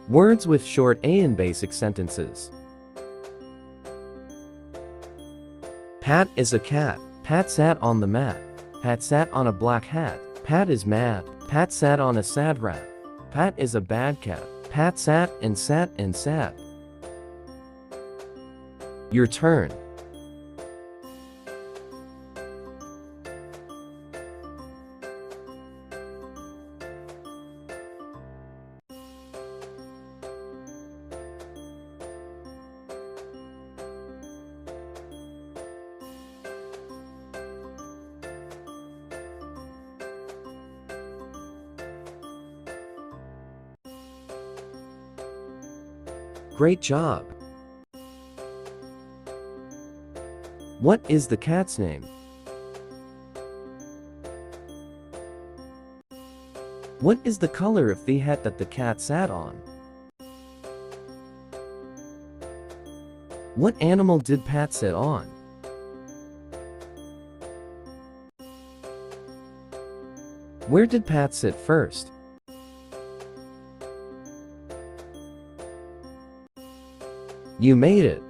Words with short A in basic sentences. Pat is a cat. Pat sat on the mat. Pat sat on a black hat. Pat is mad. Pat sat on a sad rat. Pat is a bad cat. Pat sat and sat and sat. Your turn. Great job. What is the cat's name? What is the color of the hat that the cat sat on? What animal did Pat sit on? Where did Pat sit first? You made it!